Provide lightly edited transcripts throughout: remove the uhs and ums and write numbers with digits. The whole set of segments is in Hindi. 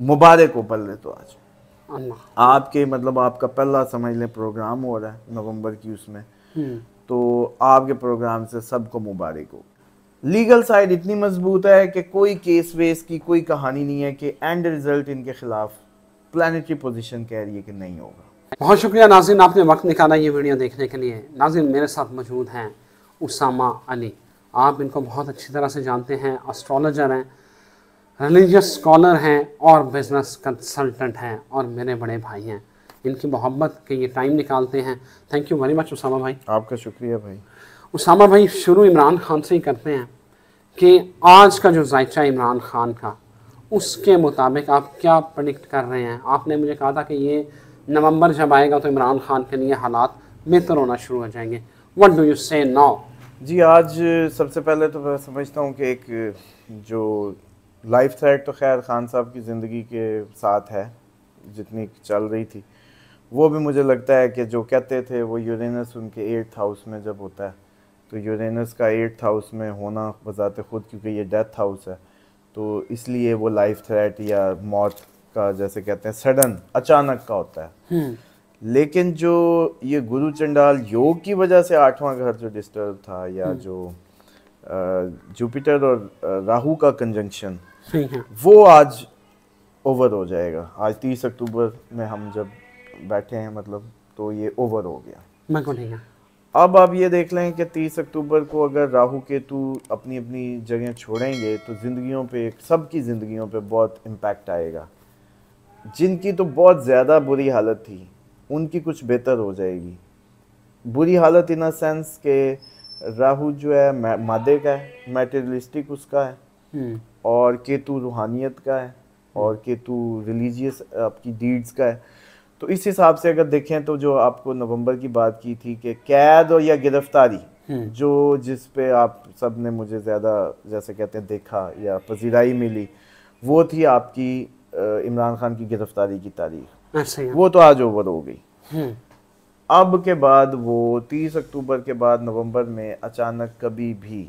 मुबारक हो पहले तो आज अल्लाह। आपके मतलब आपका पहला समझ लें प्रोग्राम हो रहा है नवंबर की उसमें, तो आपके प्रोग्राम से सबको मुबारक हो। लीगल साइड इतनी मजबूत है कि कोई केस वेस की कोई कहानी नहीं है कि एंड रिजल्ट इनके खिलाफ प्लानिटरी पोजीशन कह रही है कि नहीं होगा। बहुत शुक्रिया नाज़रीन, आपने वक्त निकाला ये वीडियो देखने के लिए। नाज़रीन मेरे साथ मौजूद हैं उसामा अली, आप इनको बहुत अच्छी तरह से जानते हैं, एस्ट्रोलॉजर हैं, रिलीजियस स्कॉलर हैं और बिजनेस कंसल्टेंट हैं और मेरे बड़े भाई हैं। इनकी मोहब्बत के ये टाइम निकालते हैं। Thank you very much Usama भाई। आपका शुक्रिया भाई। उसामा भाई शुरू इमरान खान से ही करते हैं कि आज का जो जायचा इमरान खान का, उसके मुताबिक आप क्या प्रेडिक्ट कर रहे हैं? आपने मुझे कहा था कि ये नवंबर जब आएगा तो इमरान खान के लिए हालात बेहतर होना शुरू हो जाएंगे। व्हाट डू यू से नाउ? जी आज सबसे पहले तो मैं समझता हूँ कि एक जो लाइफ थ्रेट तो खैर खान साहब की ज़िंदगी के साथ है जितनी चल रही थी, वो भी मुझे लगता है कि जो कहते थे वो यूरेनस उनके 8th हाउस में जब होता है, तो यूरेनस का 8th हाउस में होना बजाते खुद, क्योंकि ये डेथ हाउस है, तो इसलिए वो लाइफ थ्रेट या मौत का जैसे कहते हैं सडन अचानक का होता है। लेकिन जो ये गुरु चंडाल योग की वजह से 8वां घर जो डिस्टर्ब था, या जो जुपिटर और राहु का कंजंक्शन, वो आज ओवर हो जाएगा। आज 30 अक्टूबर में हम जब बैठे हैं मतलब, तो ये ओवर हो गया। अब आप ये देख लें कि 30 अक्टूबर को अगर राहु केतु अपनी अपनी जगह छोड़ेंगे तो ज़िंदगियों पे, सबकी ज़िंदगियों पे बहुत इम्पैक्ट आएगा। जिनकी तो बहुत ज़्यादा बुरी हालत थी उनकी कुछ बेहतर हो जाएगी। बुरी हालत इन अ सेंस के राहु जो है मादे का है, मैटेरियलिस्टिक उसका है, और केतु रूहानियत का है, और केतु रिलीजियस आपकी डीड्स का है। तो इस हिसाब से अगर देखें तो जो आपको नवंबर की बात की थी कि कैद और या गिरफ्तारी, जो जिस पे आप सब ने मुझे ज़्यादा जैसे कहते हैं देखा या पजीराई मिली, वो थी आपकी इमरान खान की गिरफ्तारी की तारीख। वो तो आज ओवर हो गई। अब के बाद वो 30 अक्टूबर के बाद नवंबर में अचानक कभी भी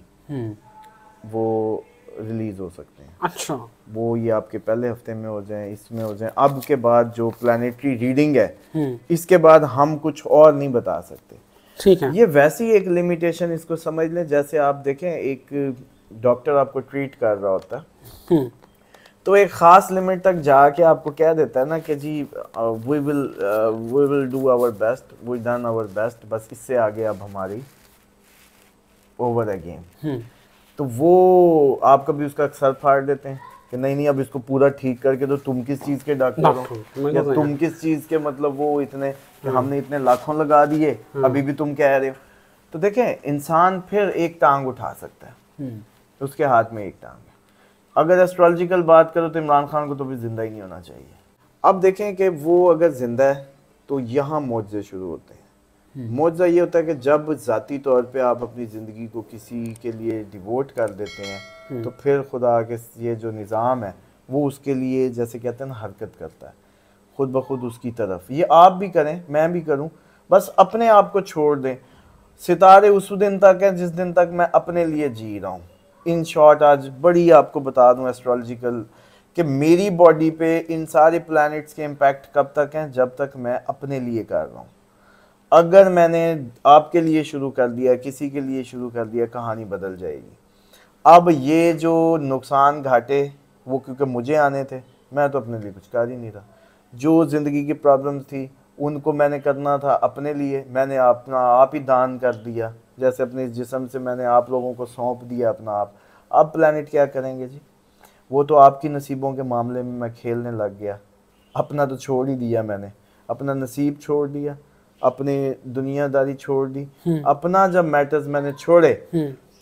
वो रिलीज हो सकते हैं। अच्छा, वो ये आपके पहले हफ्ते में हो जाए, इसमें हो जाए। अब के बाद जो प्लानिटरी रीडिंग है, इसके बाद हम कुछ और नहीं बता सकते। ठीक है। ये वैसी एक लिमिटेशन, इसको समझ लें जैसे आप देखें एक डॉक्टर आपको ट्रीट कर रहा होता है, तो एक ख़ास लिमिट तक जाके आपको कह देता है ना कि जी we will do our best, we done our best, बस इससे आगे अब हमारी ओवर है गेम। तो वो आप कभी उसका सर फाड़ देते हैं कि नहीं नहीं अब इसको पूरा ठीक करके, तो तुम किस चीज़ के डॉक्टर हो, या तुम किस चीज़ के, मतलब वो इतने कि हमने इतने लाखों लगा दिए अभी भी तुम कह रहे हो। तो देखें इंसान फिर एक टांग उठा सकता है, उसके हाथ में एक टांग है। अगर एस्ट्रोलॉजिकल बात करो तो इमरान खान को तो भी जिंदा ही नहीं होना चाहिए। अब देखें कि वो अगर जिंदा है तो यहाँ मौजे शुरू होते हैं। मौजा ये होता है कि जब ज़ाती तौर पे आप अपनी ज़िंदगी को किसी के लिए डिवोट कर देते हैं, तो फिर खुदा के ये जो निज़ाम है वो उसके लिए जैसे कहते हैं ना हरकत करता है खुद ब खुद उसकी तरफ। ये आप भी करें, मैं भी करूं, बस अपने आप को छोड़ दें। सितारे उस दिन तक हैं जिस दिन तक मैं अपने लिए जी रहा हूँ। इन शॉर्ट आज बड़ी आपको बता दूं एस्ट्रोलॉजिकल कि मेरी बॉडी पे इन सारे प्लैनेट्स के इम्पैक्ट कब तक हैं, जब तक मैं अपने लिए कर रहा हूँ। अगर मैंने आपके लिए शुरू कर दिया, किसी के लिए शुरू कर दिया, कहानी बदल जाएगी। अब ये जो नुकसान घाटे वो क्योंकि मुझे आने थे, मैं तो अपने लिए कुछ कर ही नहीं रहा। जो ज़िंदगी की प्रॉब्लम्स थी उनको मैंने करना था अपने लिए, मैंने अपना आप ही दान कर दिया। जैसे अपने जिस्म से मैंने आप लोगों को सौंप दिया अपना आप। अब प्लैनेट क्या करेंगे जी? वो तो आपकी नसीबों के मामले में मैं खेलने लग गया। अपना तो छोड़ ही दिया मैंने, अपना नसीब छोड़ दिया, अपनी दुनियादारी छोड़ दी। अपना जब मैटर्स मैंने छोड़े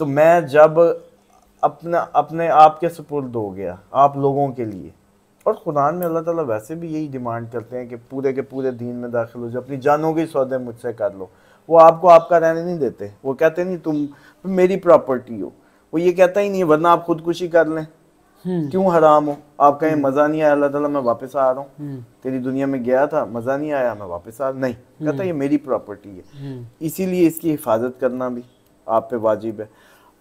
तो मैं जब अपने आप के सुपुर्द हो गया आप लोगों के लिए। और कुरान में अल्लाह ताला वैसे भी यही डिमांड करते हैं कि पूरे के पूरे दीन में दाखिल हो जाओ, अपनी जानों के सौदे मुझसे कर लो। वो आपको आपका रहने नहीं देते। वो कहते नहीं तुम मेरी प्रॉपर्टी हो, वो ये कहता ही नहीं, वरना आप खुदकुशी कर लें, क्यों हराम हो। आप कहें मज़ा नहीं आया अल्लाह ताला मैं वापस आ रहा हूँ, तेरी दुनिया में गया था मज़ा नहीं आया मैं वापस आ, नहीं, कहता ये मेरी प्रॉपर्टी है, इसीलिए इसकी हिफाजत करना भी आप पे वाजिब है।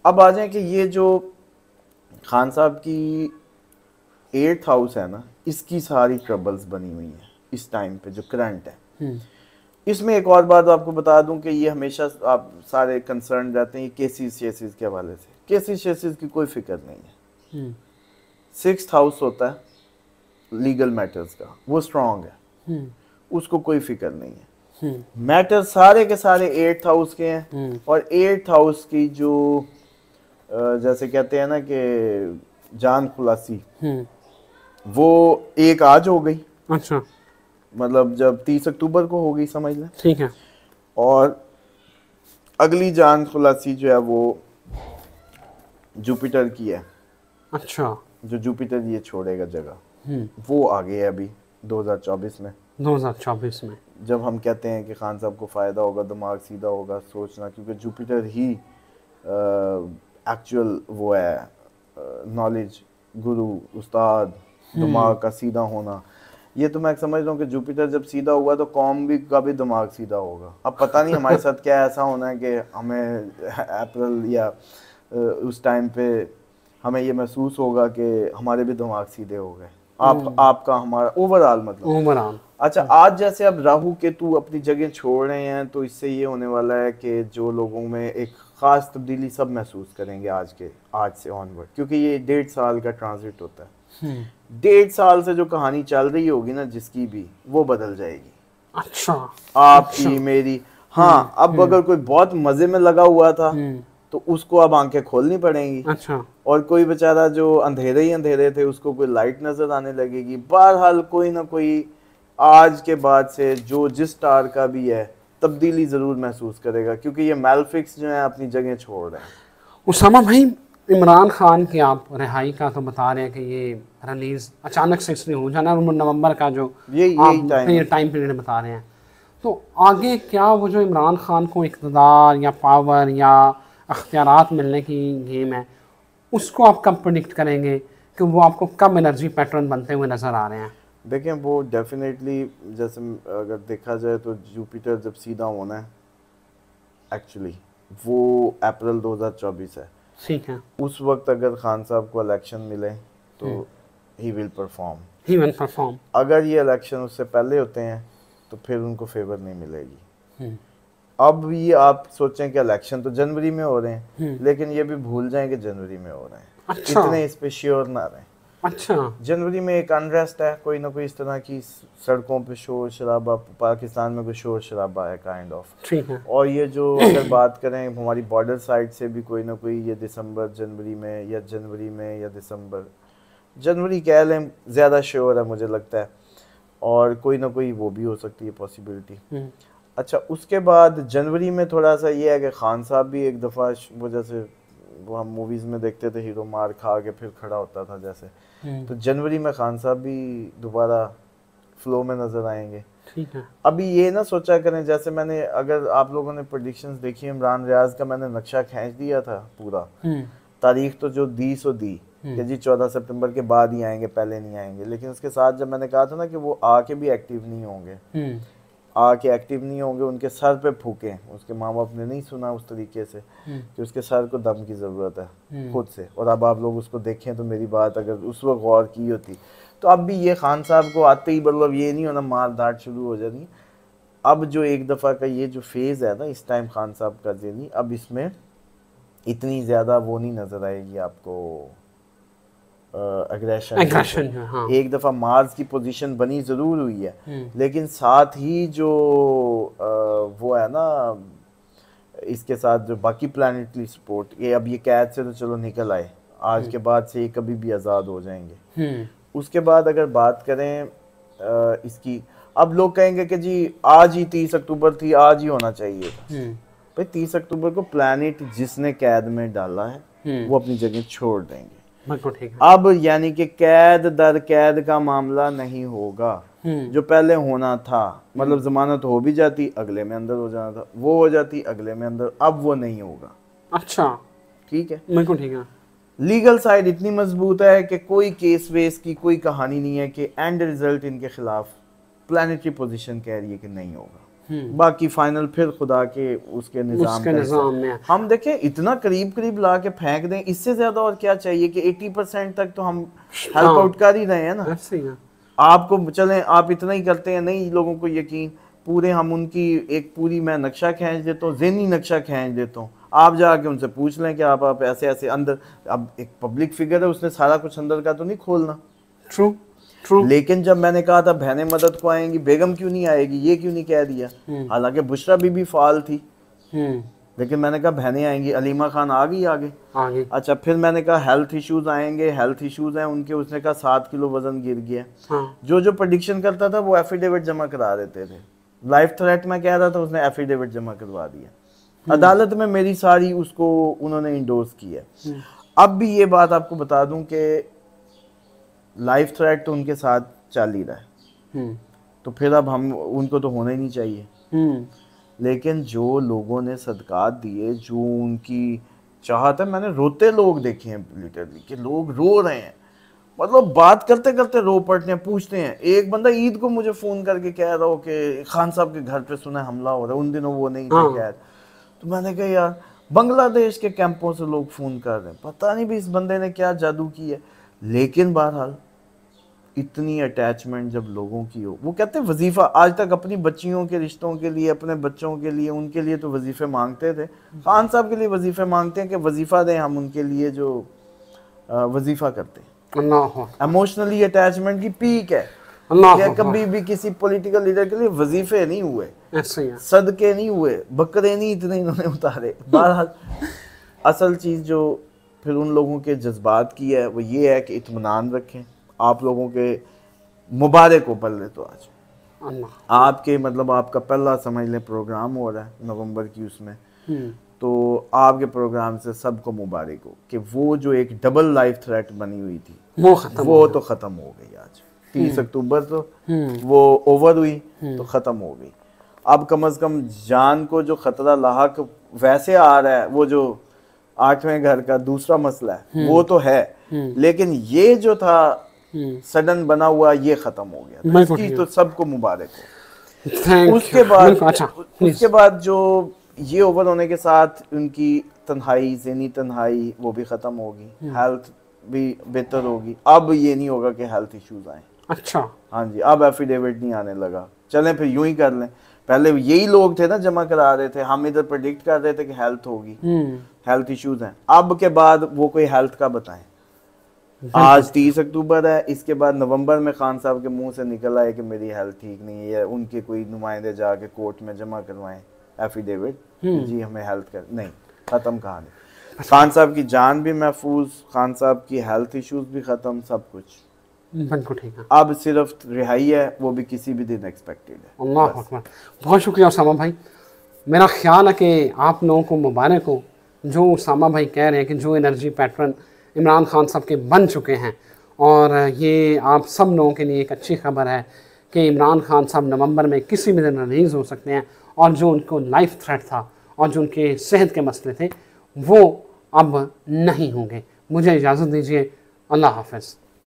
अब आ जाए कि ये जो खान साहब की 8th हाउस है ना, इसकी सारी ट्रबल्स बनी हुई हैं इस टाइम पे जो करंट है। इसमें एक और बात आपको बता दूं कि ये हमेशा आप सारे कंसर्न रहते हैं केसेस शेसेस के हवाले से। केसेस शेसेस की कोई फिक्र नहीं है। 6th हाउस होता है लीगल मैटर्स का, वो स्ट्रांग है, उसको कोई फिक्र नहीं है। मैटर सारे के सारे 8th हाउस के हैं। और 8th हाउस की जो जैसे कहते हैं ना कि जान खुलासी, वो एक आज हो गई। अच्छा, मतलब जब 30 अक्टूबर को हो गई समझ लें। ठीक है। और अगली जान खुलासी जो है वो जुपिटर की है। अच्छा, जो जुपिटर ये छोड़ेगा जगह, वो आ गया अभी 2024 में। 2024 में जब हम कहते हैं कि खान साहब को फ़ायदा होगा, दिमाग सीधा होगा, सोचना, क्योंकि जुपिटर ही एक्चुअल वो है नॉलेज, गुरु, उस्ताद, दिमाग का सीधा होना। ये तो मैं समझ रहा हूँ कि जुपिटर जब सीधा हुआ तो कौम भी का भी दिमाग सीधा होगा। अब पता नहीं हमारे साथ क्या ऐसा होना है कि हमें अप्रैल या उस टाइम पे हमें ये महसूस होगा कि हमारे भी दिमाग सीधे हो गए। आपका हमारा ओवरऑल मतलब ओवरऑल। अच्छा, आज जैसे अब राहु केतु अपनी जगह छोड़ रहे हैं तो इससे ये होने वाला है कि जो लोगों में एक ख़ास तब्दीली सब महसूस करेंगे आज से ऑनवर्ड, क्योंकि ये 1.5 साल का ट्रांजिट होता है। 1.5 साल से जो कहानी चल रही होगी ना जिसकी भी, वो बदल जाएगी। अच्छा, आपकी अच्छा। मेरी। हाँ, अब अगर कोई बहुत मजे में लगा हुआ था तो उसको अब आंखें खोलनी पड़ेंगी। अच्छा, और कोई बेचारा जो अंधेरे ही अंधेरे थे उसको कोई लाइट नजर आने लगेगी। बहरहाल कोई ना कोई आज के बाद से जो जिस स्टार का भी है तब्दीली जरूर महसूस करेगा, क्योंकि ये मैलफिक्स जो है अपनी जगह छोड़ रहे हैं। उसामा भाई, इमरान खान की आप रिहाई का तो बता रहे हैं कि ये रिलीज अचानक से इसलिए हो जाना, नवंबर का जो यही टाइम पीरियड बता रहे हैं, तो आगे क्या वो जो इमरान खान को इक़्तिदार या पावर या अख्तियारात मिलने की गेम है, उसको आप कब प्रेडिक्ट करेंगे कि वो आपको कब एनर्जी पैटर्न बनते हुए नज़र आ रहे हैं? देखें, वो डेफिनेटली जैसे अगर देखा जाए तो जुपिटर जब सीधा होना है एक्चुअली वो अप्रैल 2024 है। ठीक है। उस वक्त अगर खान साहब को इलेक्शन मिले तो ही विल परफॉर्म। अगर ये इलेक्शन उससे पहले होते हैं तो फिर उनको फेवर नहीं मिलेगी। अब ये आप सोचें कि इलेक्शन तो जनवरी में हो रहे हैं, लेकिन ये भी भूल जाएं कि जनवरी में हो रहे हैं। अच्छा। इतने इस पे श्योर ना रहें। अच्छा, जनवरी में एक अनरेस्ट है, कोई ना कोई इस तरह की सड़कों पे शोर शराबा, पाकिस्तान में कोई शोर शराबा है काइंड ऑफ। ठीक है। और ये जो अगर बात करें हमारी बॉर्डर साइड से भी कोई ना कोई ये जनवरी में या दिसंबर, जनवरी कह लें, ज़्यादा श्योर है मुझे लगता है। और कोई ना कोई वो भी हो सकती है पॉसिबिलिटी। अच्छा, उसके बाद जनवरी में थोड़ा सा ये है कि खान साहब भी एक दफ़ा वो जैसे वो हम मूवीज़ में देखते थे, हीरो मार खा के फिर खड़ा होता था जैसे, तो जनवरी में खान साहब भी दोबारा फ्लो में नज़र आएंगे। ठीक है। अभी ये ना सोचा करें, जैसे मैंने, अगर आप लोगों ने प्रेडिक्शंस देखी, इमरान रियाज का मैंने नक्शा खींच दिया था पूरा, तारीख तो जो दी सो दी कि जी 14 सितंबर के बाद ही आएंगे, पहले नहीं आएंगे। लेकिन उसके साथ जब मैंने कहा था ना कि वो आके भी एक्टिव नहीं होंगे, उनके सर पे फूके, उसके माँ बाप ने नहीं सुना उस तरीके से कि उसके सर को दम की ज़रूरत है खुद से। और अब आप लोग उसको देखें तो मेरी बात अगर उस वक्त गौर की होती तो अब भी ये खान साहब को आते ही मतलब ये नहीं होना मार धाड़ शुरू हो जानी। अब जो एक दफ़ा का ये जो फेज़ है ना इस टाइम खान साहब का ज़हनी, अब इसमें इतनी ज़्यादा वो नहीं नज़र आएगी आपको एग्रेशन। हाँ। एक दफ़ा मार्स की पोजीशन बनी ज़रूर हुई है, लेकिन साथ ही जो वो है ना इसके साथ जो बाकी प्लानिटरी सपोर्ट, ये अब ये कैद से तो चलो निकल आए, आज के बाद से ये कभी भी आज़ाद हो जाएंगे। उसके बाद अगर बात करें इसकी, अब लोग कहेंगे कि जी आज ही 30 अक्टूबर थी, आज ही होना चाहिए था। भाई 30 अक्टूबर को प्लानिट जिसने कैद में डाला है वो अपनी जगह छोड़ देंगे। अब यानी कि कैद दर कैद का मामला नहीं होगा जो पहले होना था। मतलब जमानत हो भी जाती, अगले में अंदर हो जाना था, वो हो जाती, अगले में अंदर, अब वो नहीं होगा। अच्छा, ठीक है, बिल्कुल ठीक है। लीगल साइड इतनी मजबूत है कि कोई केस वेस की कोई कहानी नहीं है कि एंड रिजल्ट इनके खिलाफ प्लानिटरी पोजीशन कह रही है कि नहीं होगा। बाकी फाइनल फिर खुदा के उसके निजाम में हम देखें, इतना करीब करीब ला के फेंक दें, इससे ज्यादा और क्या चाहिए कि 80% तक तो हम हेल्प आउट कर ही रहे हैं ना। आपको चलें, आप इतना ही करते हैं, नहीं लोगों को यकीन, पूरे हम उनकी एक पूरी मैं नक्शा खींच देता हूँ, ज़हनी नक्शा खींच देता हूँ, आप जाके उनसे पूछ लें कि आप ऐसे ऐसे अंदर, अब एक पब्लिक फिगर है, उसने सारा कुछ अंदर का तो नहीं खोलना। True true. लेकिन जब मैंने कहा था बहनें मदद को आएंगी, बेगम क्यों नहीं आएगी, ये क्यों नहीं कह दिया, हालांकि बुशरा बीबी फाल थी, लेकिन मैंने कहा बहनें आएंगी, अलीमा खान आ गई आगे। अच्छा, फिर मैंने कहा हेल्थ इश्यूज आएंगे, हेल्थ इश्यूज हैं उनके, उसने कहा 7 किलो वजन गिर गया। जो प्रेडिक्शन करता था वो एफिडेविट जमा करा देते थे, लाइफ थ्रेट में कह रहा था, उसने एफिडेविट जमा करवा दिया, अदालत में मेरी सारी उसको उन्होंने इंडोर्स किया। अब भी ये बात आपको बता दूं कि लाइफ थ्रेट तो उनके साथ चल ही रहा है, तो फिर अब हम उनको तो होना ही नहीं चाहिए। लेकिन जो लोगों ने सदकात दिए, जो उनकी चाहत है, मैंने रोते लोग देखे हैं लिटरली, कि लोग रो रहे हैं, मतलब बात करते करते रो पड़ते हैं, पूछते हैं। एक बंदा ईद को मुझे फोन करके कह रहा हो कि खान साहब के घर पे सुना हमला हो रहा है, उन दिनों वो नहीं थे खैर। तो मैंने कहा यार, बांग्लादेश के कैंपों से लोग फोन कर रहे हैं, पता नहीं भी इस बंदे ने क्या जादू किया। लेकिन बहरहाल इतनी अटैचमेंट जब लोगों की हो, वो कहते हैं वजीफा, आज तक अपनी बच्चियों के रिश्तों के लिए, अपने बच्चों के लिए, उनके लिए तो वजीफे मांगते थे, खान साहब के लिए वजीफे मांगते हैं कि वजीफा दें हम उनके लिए जो वजीफा करते हैं। इमोशनली अटैचमेंट की पीक है, क्या कभी भी किसी पॉलिटिकल लीडर के लिए वजीफे नहीं हुए, सदके नहीं हुए, बकरे नहीं इतने इन्होंने उतारे। बहरहाल असल चीज़ जो फिर उन लोगों के जज्बात की है वो ये है कि इत्मीनान रखें। आप लोगों के मुबारक हो पल्ले तो आज आपके मतलब आपका पहला समझ लें प्रोग्राम हो रहा है नवंबर की, उसमें तो आपके प्रोग्राम से सबको मुबारक हो कि वो जो एक डबल लाइफ थ्रेट बनी हुई थी वो तो ख़त्म हो गई। आज 30 अक्टूबर तो वो ओवर हुई, तो ख़त्म हो गई। अब कम से कम जान को जो ख़तरा लाहक वैसे आ रहा है, वो जो 8वें घर का दूसरा मसला है वो तो है, लेकिन ये जो था सडन बना हुआ ये ख़त्म हो गया, इसकी तो सबको मुबारक हो। उसके बाद जो ये ओवर होने के साथ उनकी तन्हाई, ज़हनी तन्हाई वो भी ख़त्म होगी, हेल्थ भी बेहतर होगी। अब ये नहीं होगा कि हेल्थ इश्यूज आए। अच्छा, हाँ जी, अब एफिडेविट नहीं आने लगा। चलें फिर यूं ही कर लें, पहले यही लोग थे ना जमा करा रहे थे, हम इधर प्रेडिक्ट कर रहे थे कि हेल्थ होगी, हेल्थ इश्यूज हैं। अब के बाद वो कोई हेल्थ का बताएं। आज 30 अक्टूबर है, इसके बाद नवंबर में खान साहब के मुंह से निकल आए कि मेरी हेल्थ ठीक नहीं है, उनके कोई नुमाइंदे जाके कोर्ट में जमा करवाएं एफिडेविट, जी हमें हेल्थ कर, नहीं, खत्म कहानी। खान साहब की जान भी महफूज, खान साहब की हेल्थ इश्यूज भी खत्म, सब कुछ बिल्कुल ठीक है। अब सिर्फ रिहाई है, वो भी किसी भी दिन एक्सपेक्टेड है। अल्लाह अकबर, बहुत शुक्रिया उसामा भाई। मेरा ख्याल है कि आप लोगों को मुबारक हो, जो उसामा भाई कह रहे हैं कि जो एनर्जी पैटर्न इमरान खान साहब के बन चुके हैं, और ये आप सब लोगों के लिए एक अच्छी खबर है कि इमरान खान साहब नवंबर में किसी भी दिन रिलीज़ हो सकते हैं, और जो उनको लाइफ थ्रेट था और जो उनके सेहत के मसले थे वो अब नहीं होंगे। मुझे इजाज़त दीजिए, अल्लाह हाफ़िज़।